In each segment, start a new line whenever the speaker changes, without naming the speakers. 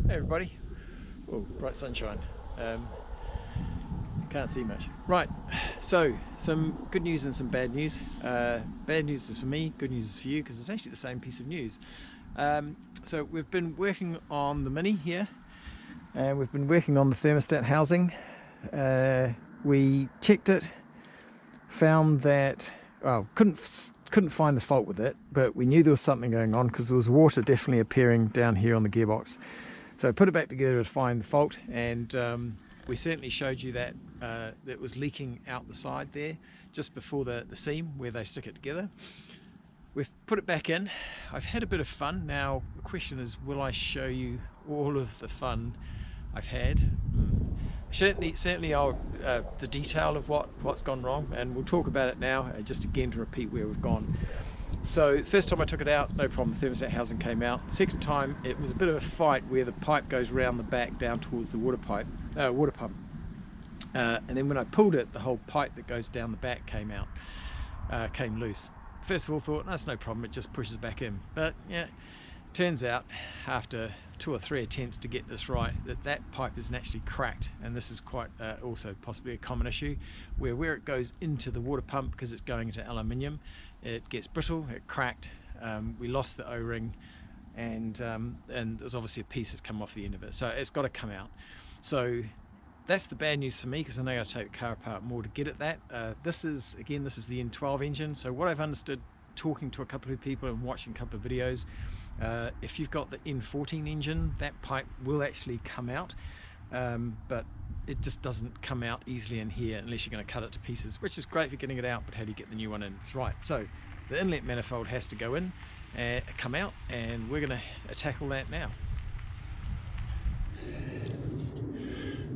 Hey everybody. Oh, bright sunshine. Can't see much. Right, so some good news and some bad news. Bad news is for me, good news is for you, because it's actually the same piece of news. So we've been working on the Mini here, and we've been working on the thermostat housing. We checked it, found that, well, couldn't find the fault with it, but we knew there was something going on because there was water definitely appearing down here on the gearbox. So I put it back together to find the fault, and we certainly showed you that it was leaking out the side there just before the seam where they stick it together. We've put it back in. I've had a bit of fun. Now the question is, will I show you all of the fun I've had? Certainly I'll the detail of what's gone wrong, and we'll talk about it now, just again to repeat where we've gone. So first time I took it out, no problem, the thermostat housing came out. Second time it was a bit of a fight where the pipe goes round the back down towards the water pump. And then when I pulled it, the whole pipe that goes down the back came loose. First of all, thought, no, that's no problem, it just pushes back in. But yeah, turns out after 2 or 3 attempts to get this right, that pipe is actually cracked, and this is quite also possibly a common issue, where it goes into the water pump, because it's going into aluminium, it gets brittle, it cracked. We lost the O-ring, and there's obviously a piece that's come off the end of it, so it's got to come out. So that's the bad news for me, because I know I got to take the car apart more to get at that. This is the N12 engine. So what I've understood, talking to a couple of people and watching a couple of videos, if you've got the N14 engine, that pipe will actually come out, but it just doesn't come out easily in here unless you're going to cut it to pieces, which is great for getting it out, but how do you get the new one in? Right, so the inlet manifold has to go in and come out, and we're going to tackle that now.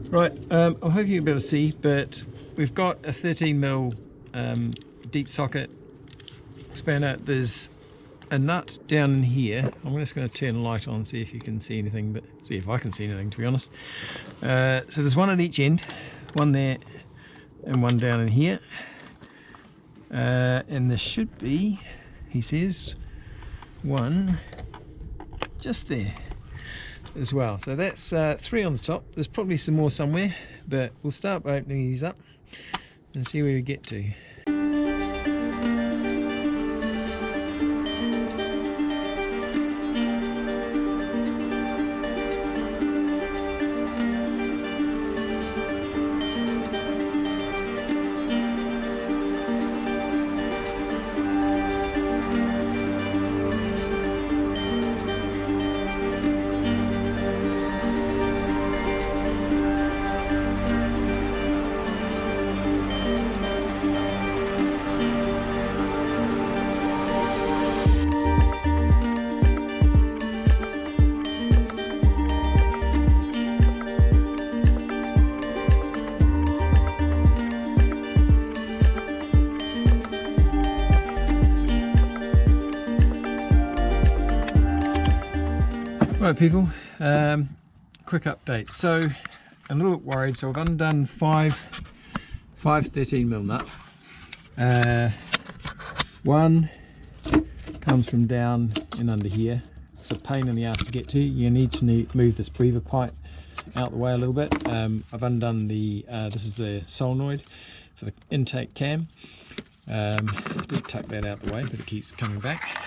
Right, I'm hoping you'll be able to see, but we've got a 13mm deep socket spanner. There's a nut down in here. I'm just going to turn the light on, see if you can see anything, but see if I can see anything, to be honest. So there's one at each end, one there and one down in here, and there should be, he says, one just there as well. So that's 3 on the top. There's probably some more somewhere, but we'll start by opening these up and see where we get to. Right people, quick update. So I'm a little bit worried, so I've undone five 13mm nuts. One comes from down and under here. It's a pain in the ass to get to. You need to move this breather pipe out the way a little bit. I've undone the, this is the solenoid for the intake cam. I did tuck that out the way, but it keeps coming back.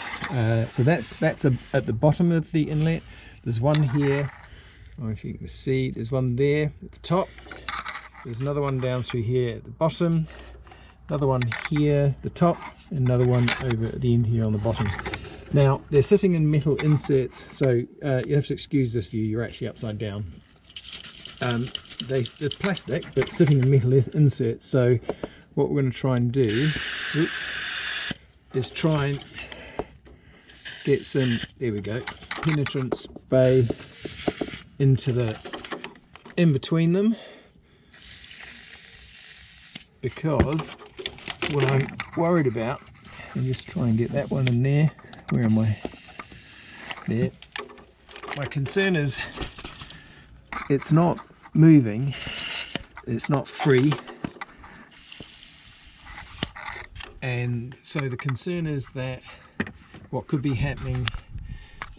So that's at the bottom of the inlet. There's one here, I don't know if you can see, there's one there at the top, there's another one down through here at the bottom, another one here at the top, and another one over at the end here on the bottom. Now they're sitting in metal inserts, so you have to excuse this view, you're actually upside down. They're plastic, but sitting in metal inserts, so what we're going to try and do is try and get some, there we go, penetrant spray in between them, because what I'm worried about, and just try and get that one in there, where am I? There. My concern is it's not moving, it's not free, and so the concern is that what could be happening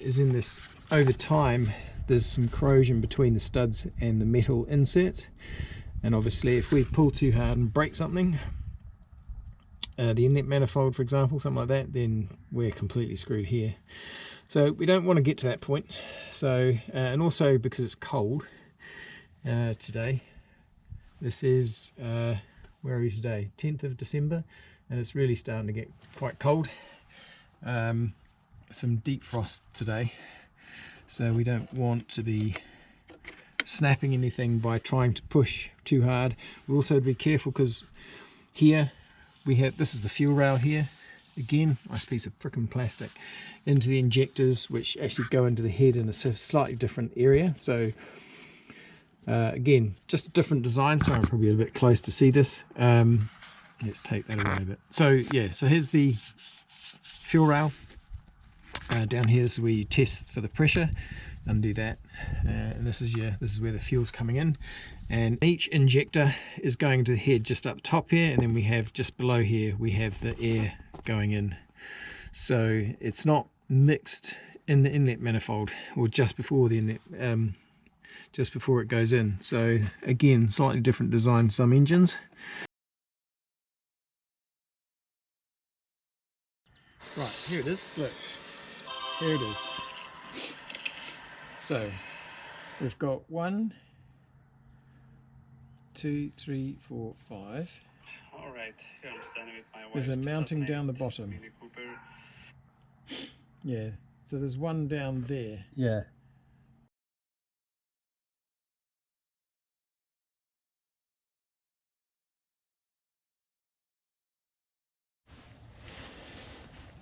is in this, over time, there's some corrosion between the studs and the metal inserts, and obviously if we pull too hard and break something, the inlet manifold for example, something like that, then we're completely screwed here. So we don't want to get to that point. So and also because it's cold today, this is where are we today, 10th of December, and it's really starting to get quite cold. Some deep frost today, so we don't want to be snapping anything by trying to push too hard. We also be careful because here we have, this is the fuel rail here, again nice piece of frickin' plastic, into the injectors which actually go into the head in a slightly different area. So again, just a different design, so I'm probably a bit close to see this. Let's take that away a bit. So yeah, so here's the fuel rail. Down here is where you test for the pressure, undo that, and this is where the fuel's coming in, and each injector is going to the head just up top here, and then we have just below here we have the air going in, so it's not mixed in the inlet manifold or just before the inlet, just before it goes in. So again, slightly different design some engines. Right, here it is, look, here it is. So we've got 1, 2, 3, 4, 5.
All right, here I'm standing with my wife.
There's a mounting down the bottom.
Mini Cooper.
Yeah, so there's one down there.
Yeah.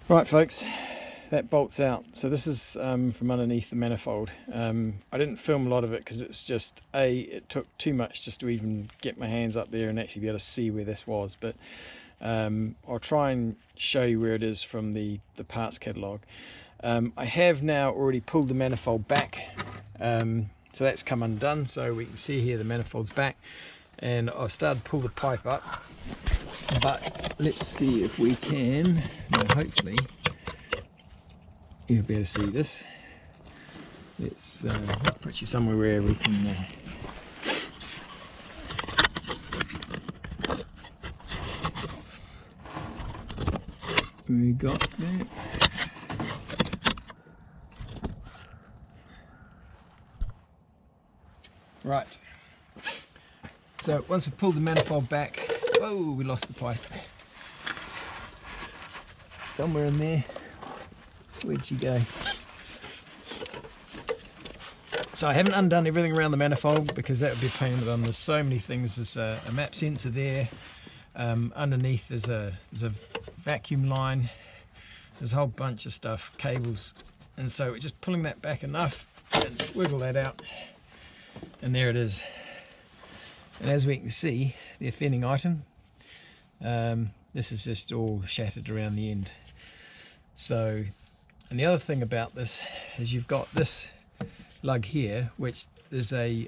Right folks, that bolts out. So this is from underneath the manifold. I didn't film a lot of it because it was just, it took too much just to even get my hands up there and actually be able to see where this was, but I'll try and show you where it is from the parts catalogue. I have now already pulled the manifold back, so that's come undone, so we can see here the manifold's back, and I've started to pull the pipe up. But let's see if we can, hopefully you'll be able to see this. Let's put you somewhere where we can we got that. Right, so once we've pulled the manifold back, whoa, we lost the pipe. Somewhere in there. Where'd she go? So I haven't undone everything around the manifold because that would be a pain in the bum. There's so many things. There's a map sensor there. Underneath there's a vacuum line. There's a whole bunch of stuff, cables. And so we're just pulling that back enough and wiggle that out. And there it is. And as we can see, the offending item, this is just all shattered around the end. So, and the other thing about this is you've got this lug here, which there's a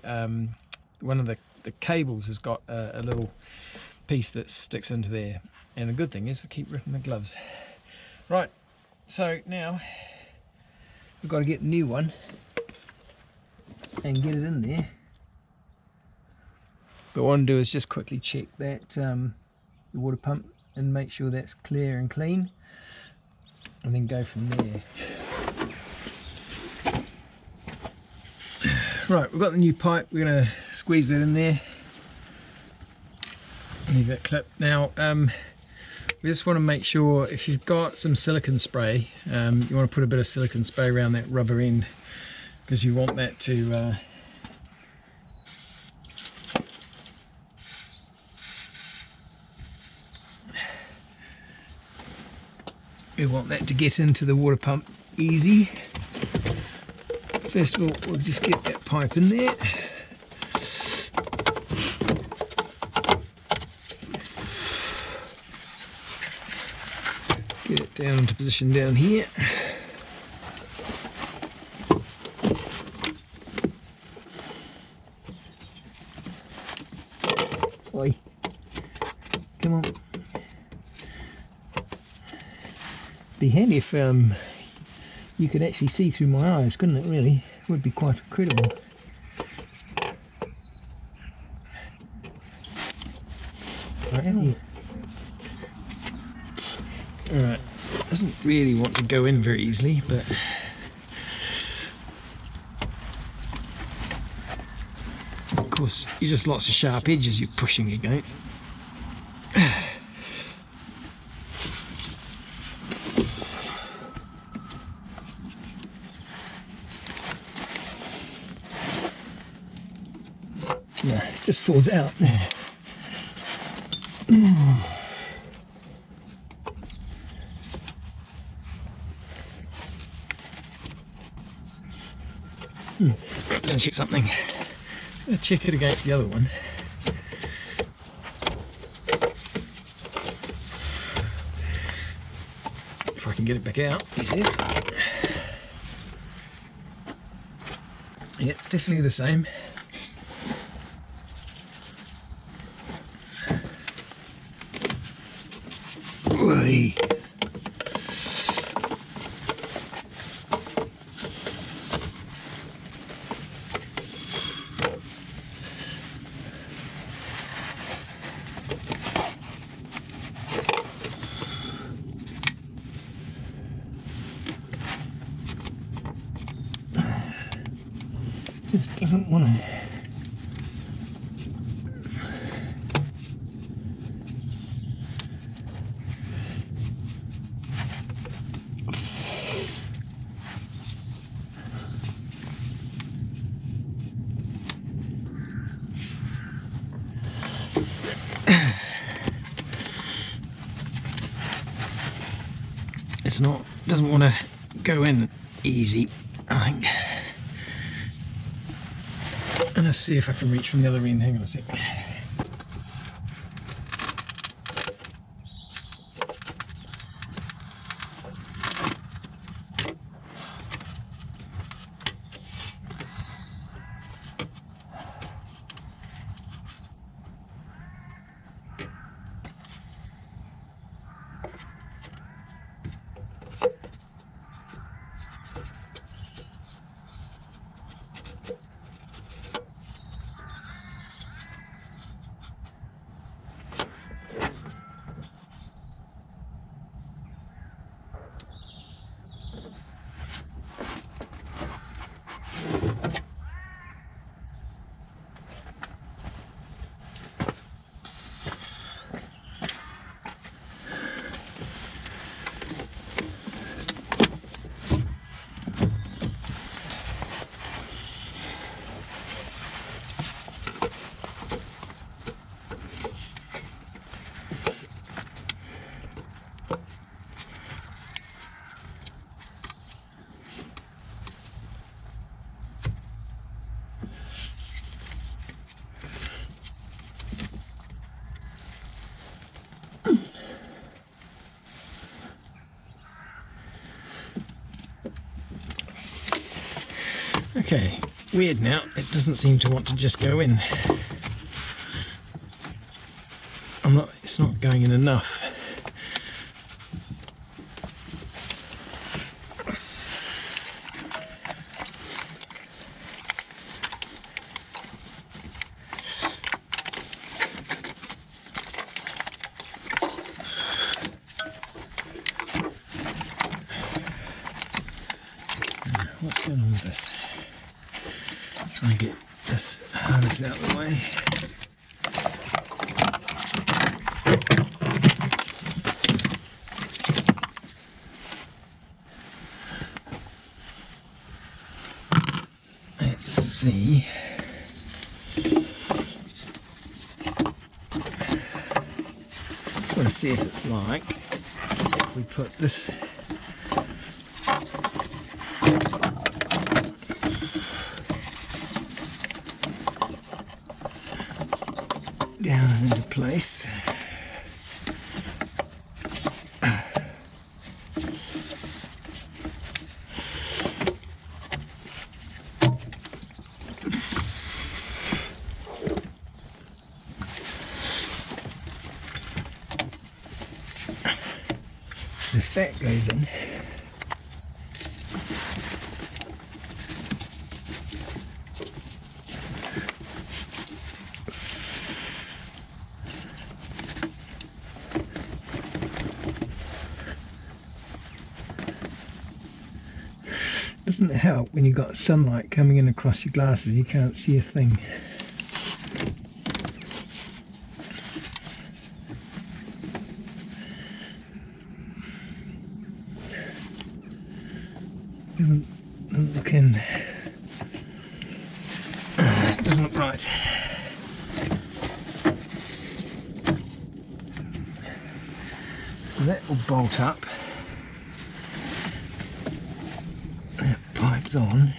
one of the cables has got a little piece that sticks into there. And the good thing is I keep ripping the gloves. Right, so now we've got to get a new one and get it in there. But what I want to do is just quickly check that the water pump and make sure that's clear and clean, and then go from there. Right, we've got the new pipe. We're going to squeeze that in there. Leave that clip. Now we just want to make sure, if you've got some silicone spray, you want to put a bit of silicone spray around that rubber end, because you want that to get into the water pump easy. First of all, we'll just get that pipe in there. Get it down into position down here. Oi. Come on. Be handy if you could actually see through my eyes, couldn't it, really? would be quite incredible. Alright, doesn't really want to go in very easily, but of course you just lots of sharp edges you're pushing against. No, it just falls out. Let's check something. Just going to check it against the other one. If I can get it back out, he says. Yeah, it's definitely the same. Oi. Just doesn't want to. It's not, doesn't want to go in easy, I think. And let's see if I can reach from the other end. Hang on a sec. Okay, weird now, it doesn't seem to want to just go in. It's not going in enough. What's going on with this? Try and get this harness out of the way. Let's see. Just want to see if it's like if we put this down and into place. If that goes in, doesn't help when you've got sunlight coming in across your glasses, you can't see a thing. Doesn't look in. Doesn't look right. So that will bolt up. That pipe's on.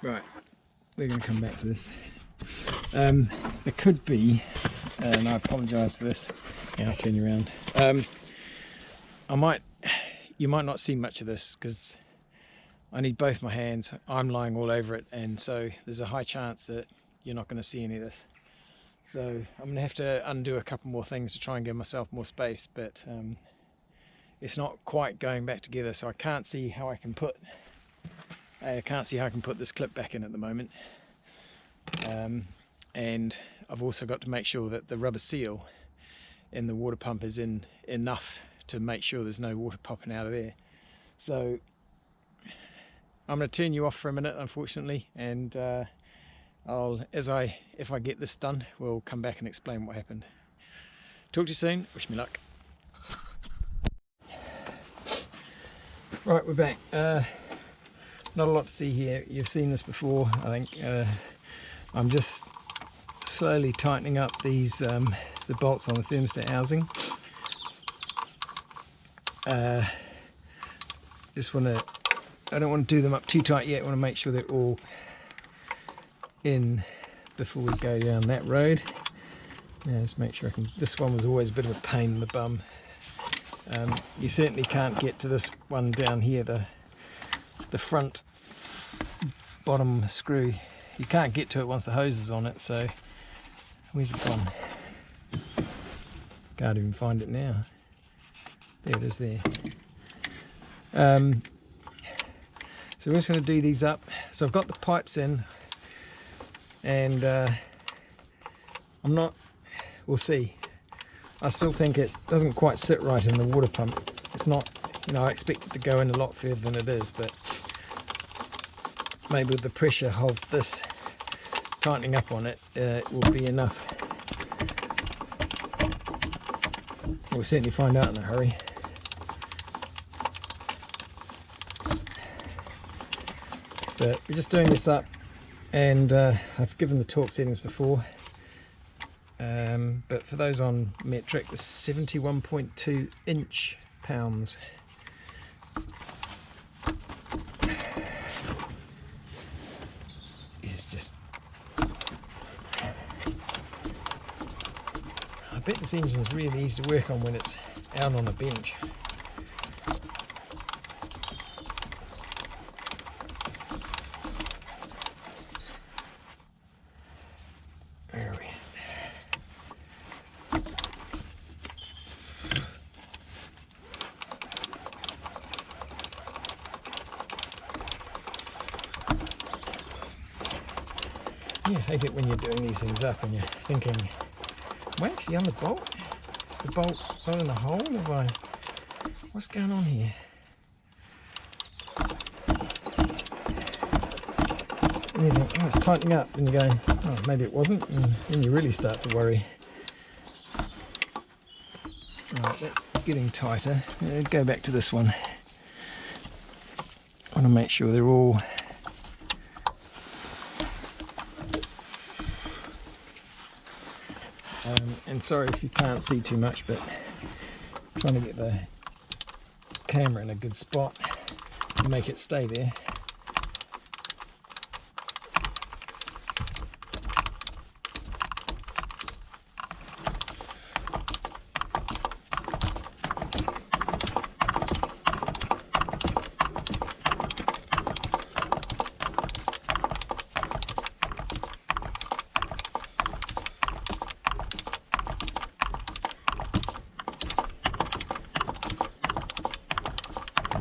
Right, we're going to come back to this. There could be, and I apologise for this. Yeah, I'll turn you around. You might not see much of this because I need both my hands. I'm lying all over it, and so there's a high chance that you're not going to see any of this. So I'm going to have to undo a couple more things to try and give myself more space, but it's not quite going back together, so I can't see how I can put this clip back in at the moment. And I've also got to make sure that the rubber seal in the water pump is in enough to make sure there's no water popping out of there. So I'm going to turn you off for a minute, unfortunately, and if I get this done, we'll come back and explain what happened. Talk to you soon. Wish me luck. Right, we're back. Not a lot to see here. You've seen this before, I think. I'm just slowly tightening up these the bolts on the thermostat housing. I don't want to do them up too tight yet. I want to make sure they're all in before we go down that road. Yeah, just make sure I can. This one was always a bit of a pain in the bum. You certainly can't get to this one down here, the front bottom screw. You can't get to it once the hose is on it, so where's it gone? Can't even find it now. There it is there. So we're just going to do these up. So I've got the pipes in, and we'll see. I still think it doesn't quite sit right in the water pump. It's not, I expect it to go in a lot further than it is, but maybe with the pressure of this tightening up on it, it will be enough. We'll certainly find out in a hurry. But we're just doing this up, and I've given the torque settings before. But for those on metric, the 71.2 inch pounds. It's just, I bet this engine's really easy to work on when it's out on a bench. There we are. hate it when you're doing these things up and you're thinking, am I actually on the bolt? Is the bolt not in the hole? What's going on here? And you think, oh, it's tightening up, and you're going, oh, maybe it wasn't, and then you really start to worry. Right, that's getting tighter. Go back to this one. I want to make sure they're all and sorry if you can't see too much, but I'm trying to get the camera in a good spot to make it stay there.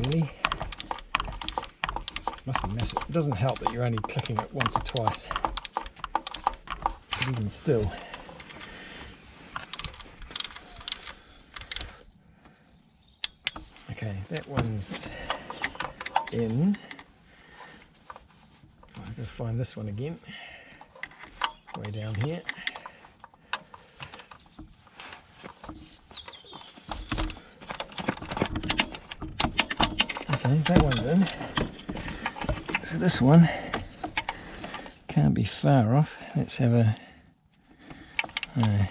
Really? This must be massive. It doesn't help that you're only clicking it once or twice. But even still. Okay, that one's in. I'm going to find this one again. Way down here. Okay, that one's in. So this one can't be far off. Let's have a... Oh,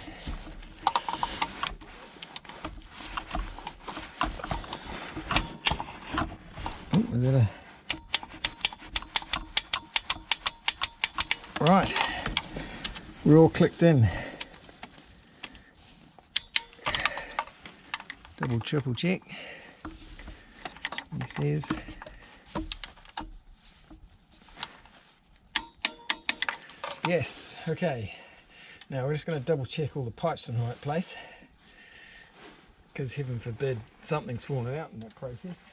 was that a... Right, we're all clicked in. Double, triple check. He says yes. Okay, now we're just going to double check all the pipes in the right place, because heaven forbid something's fallen out in that process.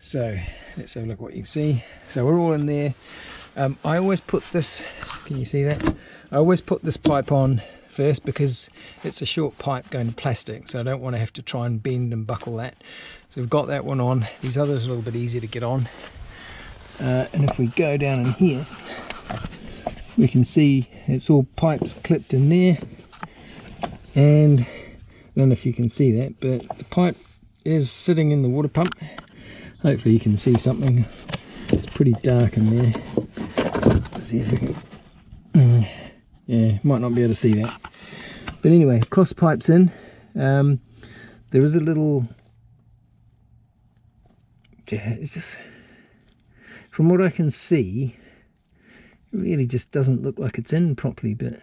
So let's have a look what you see. So we're all in there. I always put this, can you see that? I always put this pipe on first because it's a short pipe going to plastic, so I don't want to have to try and bend and buckle that. So we've got that one on. These others are a little bit easier to get on. And if we go down in here, we can see it's all pipes clipped in there. And I don't know if you can see that, but the pipe is sitting in the water pump. Hopefully you can see something. It's pretty dark in there. Let's see if we can... yeah, might not be able to see that. But anyway, cross pipes in. There is a little... Yeah, it's just... From what I can see, it really just doesn't look like it's in properly, but...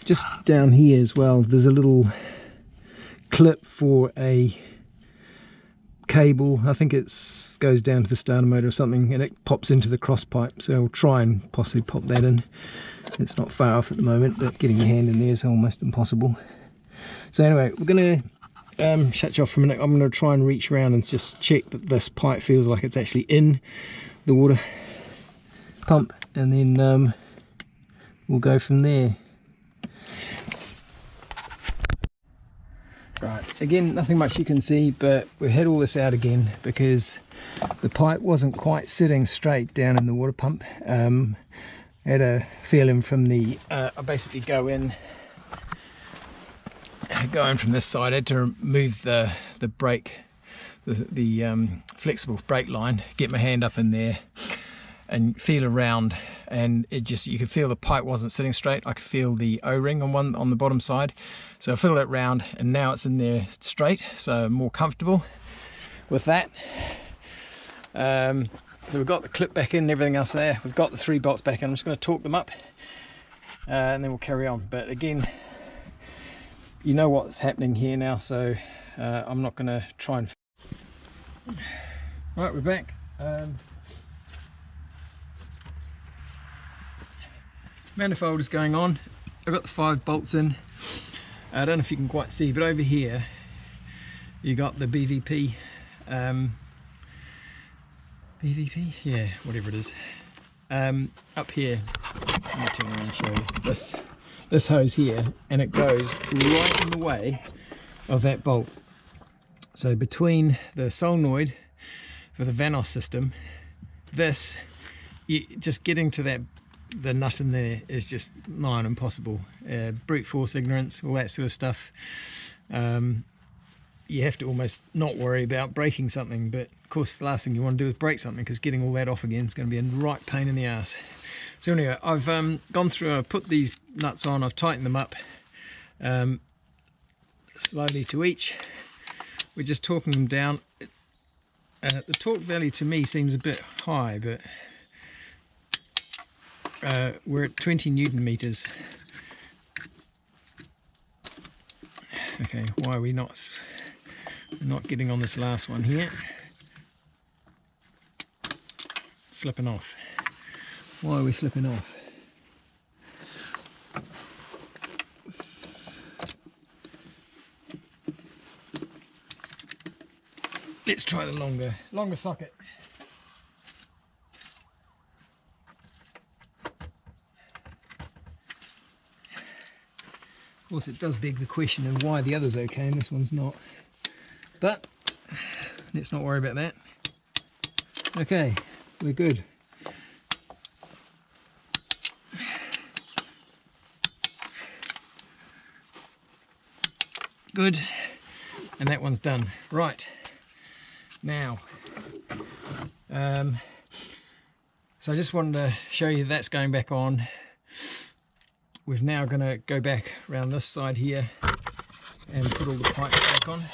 just down here as well, there's a little clip for a cable. I think it goes down to the starter motor or something, and it pops into the cross pipe, so I'll try and possibly pop that in. It's not far off at the moment, but getting your hand in there is almost impossible. So anyway, we're going to shut you off for a minute. I'm going to try and reach around and just check that this pipe feels like it's actually in the water pump, and then we'll go from there. Right, again, nothing much you can see, but we had all this out again because the pipe wasn't quite sitting straight down in the water pump. I had a feeling from the, I basically go in from this side. I had to remove the brake, the flexible brake line, get my hand up in there and feel around, and it just, you could feel the pipe wasn't sitting straight. I could feel the O-ring on the bottom side, so I fiddled it round, and now it's in there straight, so I'm more comfortable with that. So we've got the clip back in and everything else there. We've got the 3 bolts back in. I'm just going to torque them up, and then we'll carry on. But again, you know what's happening here now, so I'm not going to try and... Right, we're back. manifold is going on. I've got the 5 bolts in. I don't know if you can quite see, but over here you got the BVP, BVP, yeah, whatever it is. Up here, let me turn around and show you this hose here, and it goes right in the way of that bolt. So between the solenoid for the Vanos system, just getting to the nut in there is just nigh on impossible. Brute force ignorance, all that sort of stuff. You have to almost not worry about breaking something, but of course the last thing you want to do is break something, because getting all that off again is going to be a right pain in the ass. So anyway, I've gone through and I've put these nuts on, I've tightened them up slowly to each. We're just torquing them down. The torque value to me seems a bit high, but we're at 20 Newton meters. Okay, why are we not getting on this last one here? Slipping off. Why are we slipping off? Let's try the longer socket. Of course, it does beg the question of why the other's okay and this one's not. But let's not worry about that. Okay, we're good. Good, and that one's done. Right, now, so I just wanted to show you that's going back on. We're now going to go back around this side here and put all the pipes back on.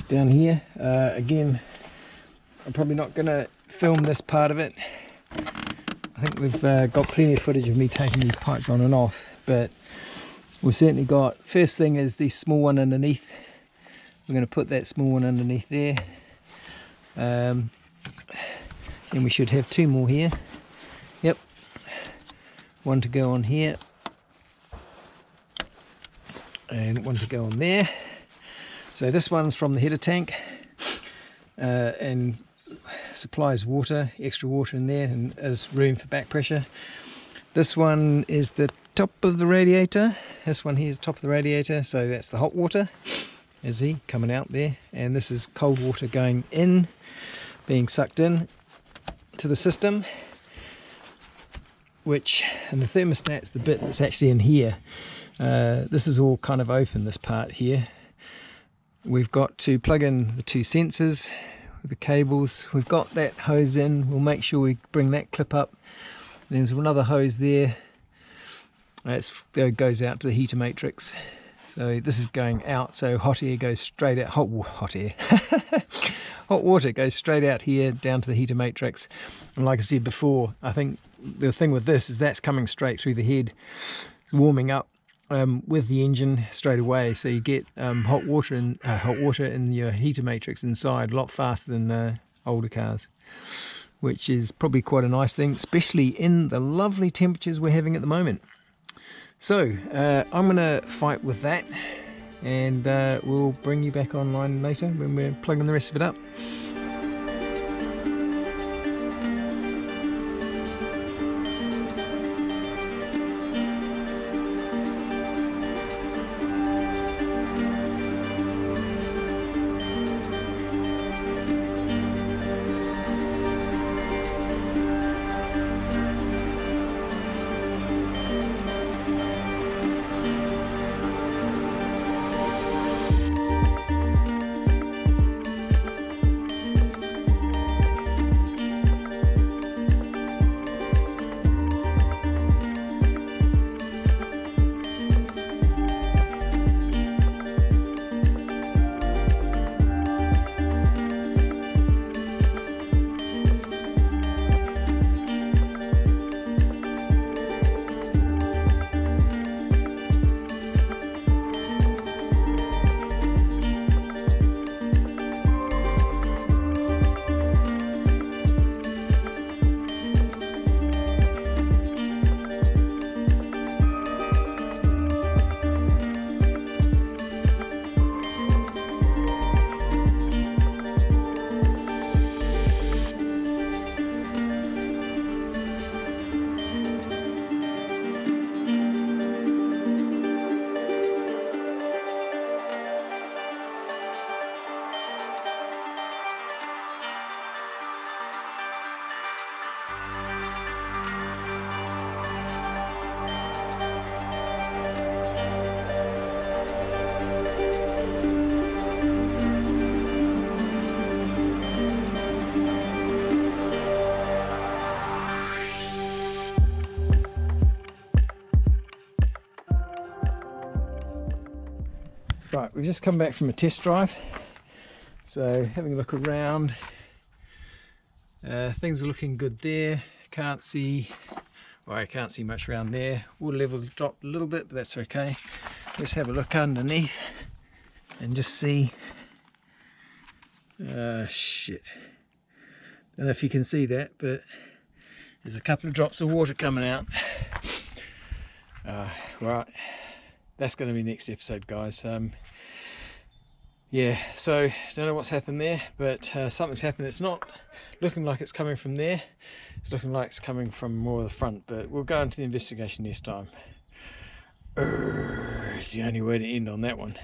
Down here, again, I'm probably not going to film this part of it. I think we've got plenty of footage of me taking these pipes on and off, but we've certainly got, first thing is the small one underneath. We're going to put that small one underneath there. And we should have 2 more here. Yep. One to go on here. And one to go on there. So this one's from the header tank and supplies water, extra water in there, and there's room for back pressure. This one is the top of the radiator. This one here is the top of the radiator, so that's the hot water, is he coming out there, and this is cold water going in, being sucked in to the system. And the thermostat's the bit that's actually in here. This is all kind of open, this part here. We've got to plug in the 2 sensors with the cables. We've got that hose in. We'll make sure we bring that clip up. There's another hose there. That goes out to the heater matrix. So this is going out, so hot air goes straight out. Hot air. Hot water goes straight out here down to the heater matrix. And like I said before, I think the thing with this is that's coming straight through the head, warming up with the engine straight away. So you get hot water in your heater matrix inside a lot faster than older cars, which is probably quite a nice thing, especially in the lovely temperatures we're having at the moment. So I'm going to fight with that, and we'll bring you back online later when we're plugging the rest of it up. Right, we've just come back from a test drive, so having a look around. Things are looking good there. Can't see, well, I can't see much around there. Water levels dropped a little bit, but that's okay. Let's have a look underneath and just see. Shit. Don't know if you can see that, but there's a couple of drops of water coming out. Right, that's going to be next episode, guys. Yeah, so don't know what's happened there, but something's happened. It's not looking like it's coming from there. It's looking like it's coming from more of the front, but we'll go into the investigation next time. It's the only way to end on that one.